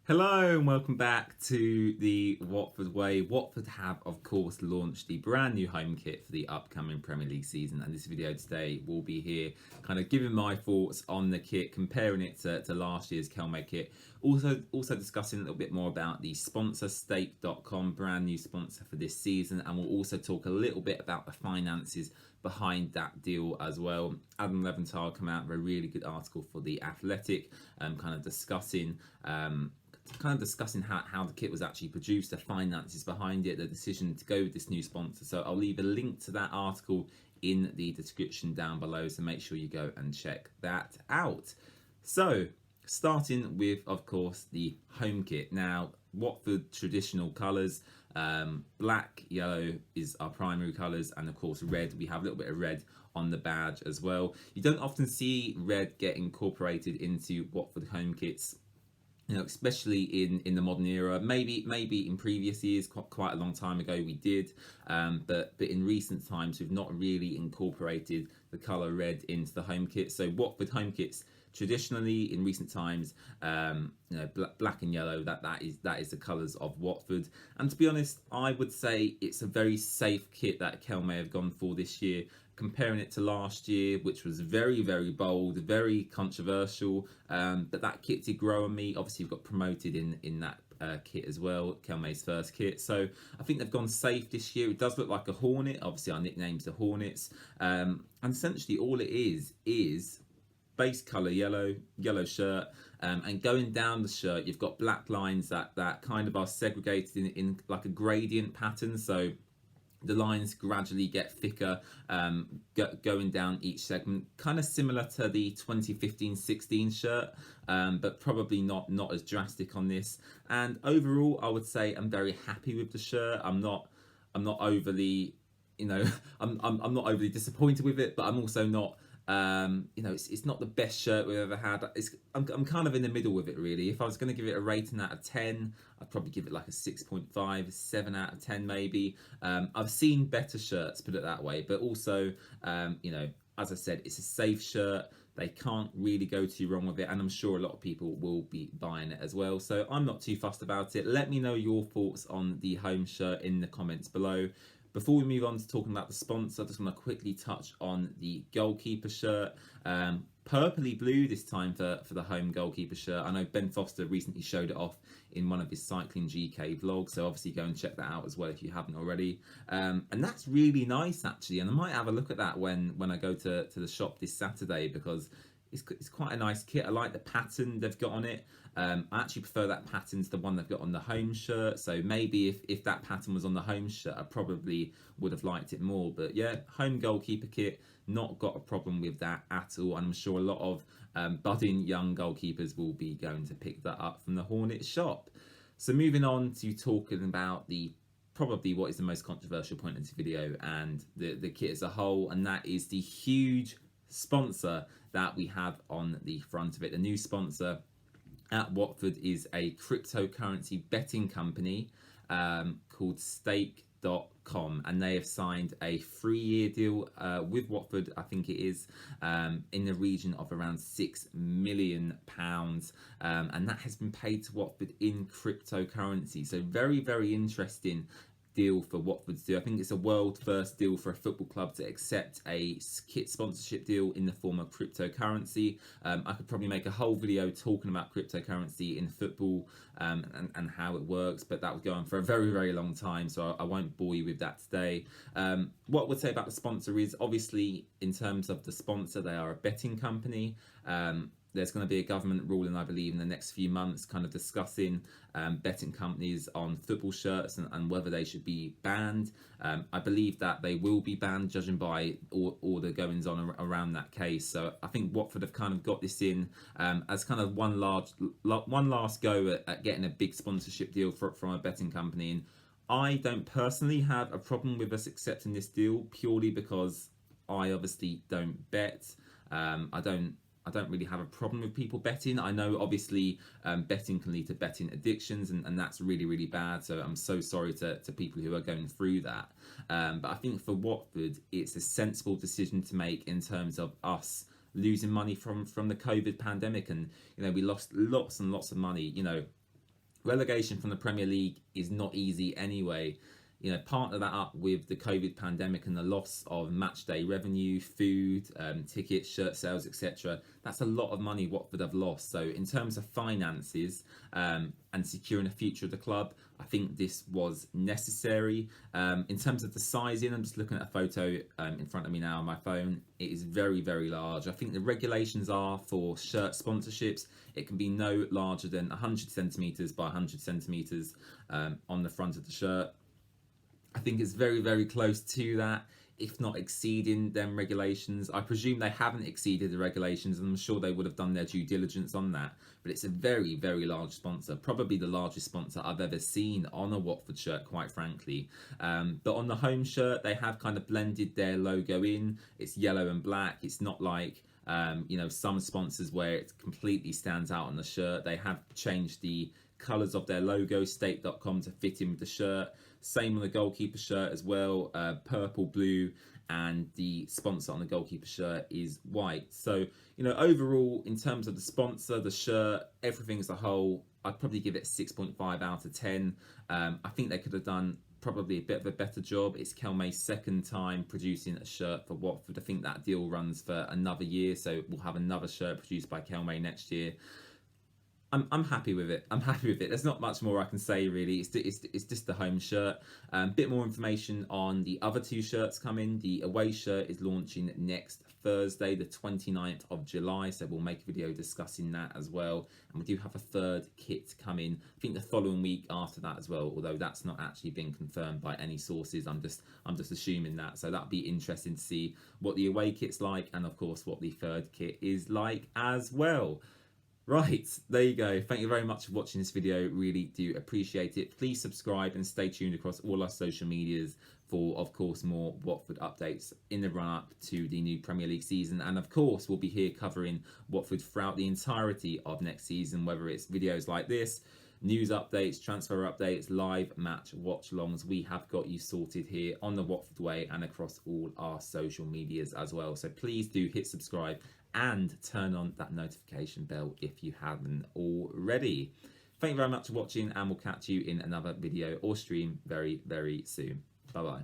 Hello and welcome back to the Watford Way. Watford have, of course, launched the brand new home kit for the upcoming Premier League season, and this video today will be here kind of giving my thoughts on the kit, comparing it to last year's Kelme kit. Also discussing a little bit more about the sponsor, Stake.com, brand new sponsor for this season, and we'll also talk a little bit about the finances behind that deal as well. Adam Leventhal came out with a really good article for The Athletic, kind of discussing how the kit was actually produced, the finances behind it, the decision to go with this new sponsor. So I'll leave a link to that article in the description down below, so make sure you go and check that out. So starting with, of course, the home kit. Now, Watford traditional colours, black, yellow is our primary colours, and of course red. We have a little bit of red on the badge as well. You don't often see red get incorporated into Watford home kits, especially in the modern era. Maybe in previous years, quite a long time ago, we did, but in recent times we've not really incorporated the colour red into the home kit. So Watford home kits traditionally in recent times, black and yellow, that is the colours of Watford. And to be honest, I would say it's a very safe kit that Kelme have gone for this year, comparing it to last year, which was very, very bold, very controversial. But that kit did grow on me. Obviously, we've got promoted in that kit as well, Kelme's first kit. So I think they've gone safe this year. It does look like a Hornet. Obviously, our nickname's the Hornets. And essentially all it is base colour yellow shirt, and going down the shirt you've got black lines that kind of are segregated in like a gradient pattern. So the lines gradually get thicker, going down each segment, kind of similar to the 2015-16 shirt, but probably not as drastic on this. And overall, I would say I'm very happy with the shirt. I'm not overly, I'm not overly disappointed with it, but I'm also not. It's not the best shirt we've ever had. I'm kind of in the middle with it, really. If I was going to give it a rating out of 10, I'd probably give it like a 6.5, 7 out of 10 maybe. I've seen better shirts, put it that way, but also, as I said, it's a safe shirt. They can't really go too wrong with it, and I'm sure a lot of people will be buying it as well. So I'm not too fussed about it. Let me know your thoughts on the home shirt in the comments below. Before we move on to talking about the sponsor, I just want to quickly touch on the goalkeeper shirt. Purpley blue this time for the home goalkeeper shirt. I know Ben Foster recently showed it off in one of his Cycling GK vlogs, so obviously go and check that out as well if you haven't already. And that's really nice, actually, and I might have a look at that when I go to the shop this Saturday, because it's quite a nice kit. I like the pattern they've got on it. I actually prefer that pattern to the one they've got on the home shirt. So maybe if that pattern was on the home shirt, I probably would have liked it more. But yeah, home goalkeeper kit, not got a problem with that at all. And I'm sure a lot of budding young goalkeepers will be going to pick that up from the Hornet shop. So moving on to talking about probably what is the most controversial point in this video and the kit as a whole, and that is the huge sponsor that we have on the front of it. The new sponsor at Watford is a cryptocurrency betting company called Stake.com, and they have signed a 3-year deal with Watford. I think it is in the region of around £6 million, and that has been paid to Watford in cryptocurrency. So very, very interesting deal for Watford to do. I think it's a world first deal for a football club to accept a kit sponsorship deal in the form of cryptocurrency. I could probably make a whole video talking about cryptocurrency in football and how it works, but that would go on for a very, very long time, so I won't bore you with that today. What I would say about the sponsor is, obviously, in terms of the sponsor, they are a betting company. There's going to be a government ruling, I believe, in the next few months, kind of discussing betting companies on football shirts and whether they should be banned. I believe that they will be banned, judging by all the goings on around that case. So I think Watford have kind of got this in as kind of one last go at getting a big sponsorship deal from a betting company. And I don't personally have a problem with us accepting this deal, purely because I obviously don't bet. I don't really have a problem with people betting. I know, obviously, betting can lead to betting addictions, and that's really, really bad. So I'm so sorry to people who are going through that. But I think for Watford, it's a sensible decision to make in terms of us losing money from the COVID pandemic. And, we lost lots and lots of money, Relegation from the Premier League is not easy anyway. You know, partner that up with the COVID pandemic and the loss of match day revenue, food, tickets, shirt sales, etc. That's a lot of money Watford have lost. So in terms of finances and securing the future of the club, I think this was necessary. In terms of the sizing, I'm just looking at a photo in front of me now on my phone. It is very, very large. I think the regulations are for shirt sponsorships. It can be no larger than 100 centimetres by 100 centimetres on the front of the shirt. I think it's very, very close to that, if not exceeding them regulations. I presume they haven't exceeded the regulations, and I'm sure they would have done their due diligence on that. But it's a very, very large sponsor, probably the largest sponsor I've ever seen on a Watford shirt, quite frankly. But on the home shirt, they have kind of blended their logo in. It's yellow and black. It's not like you know, some sponsors where it completely stands out on the shirt. They have changed the colours of their logo, state.com, to fit in with the shirt. Same on the goalkeeper shirt as well, purple, blue, and the sponsor on the goalkeeper shirt is white. So, you know, overall, in terms of the sponsor, the shirt, everything as a whole, I'd probably give it a 6.5 out of 10. I think they could have done probably a bit of a better job. It's Kelme's second time producing a shirt for Watford. I think that deal runs for another year, so we'll have another shirt produced by Kelme next year. I'm happy with it. I'm happy with it. There's not much more I can say, really. It's just the home shirt. Bit more information on the other two shirts coming. The away shirt is launching next Thursday, the 29th of July. So we'll make a video discussing that as well. And we do have a third kit coming, I think the following week after that as well. Although that's not actually been confirmed by any sources. I'm just assuming that. So that'll be interesting to see what the away kit's like, and of course what the third kit is like as well. Right, there you go. Thank you very much for watching this video. Really do appreciate it. Please subscribe and stay tuned across all our social medias for, of course, more Watford updates in the run-up to the new Premier League season. And, of course, we'll be here covering Watford throughout the entirety of next season, whether it's videos like this, news updates, transfer updates, live match watch-alongs. We have got you sorted here on the Watford Way and across all our social medias as well. So please do hit subscribe and turn on that notification bell if you haven't already. Thank you very much for watching, and we'll catch you in another video or stream very, very soon. Bye-bye.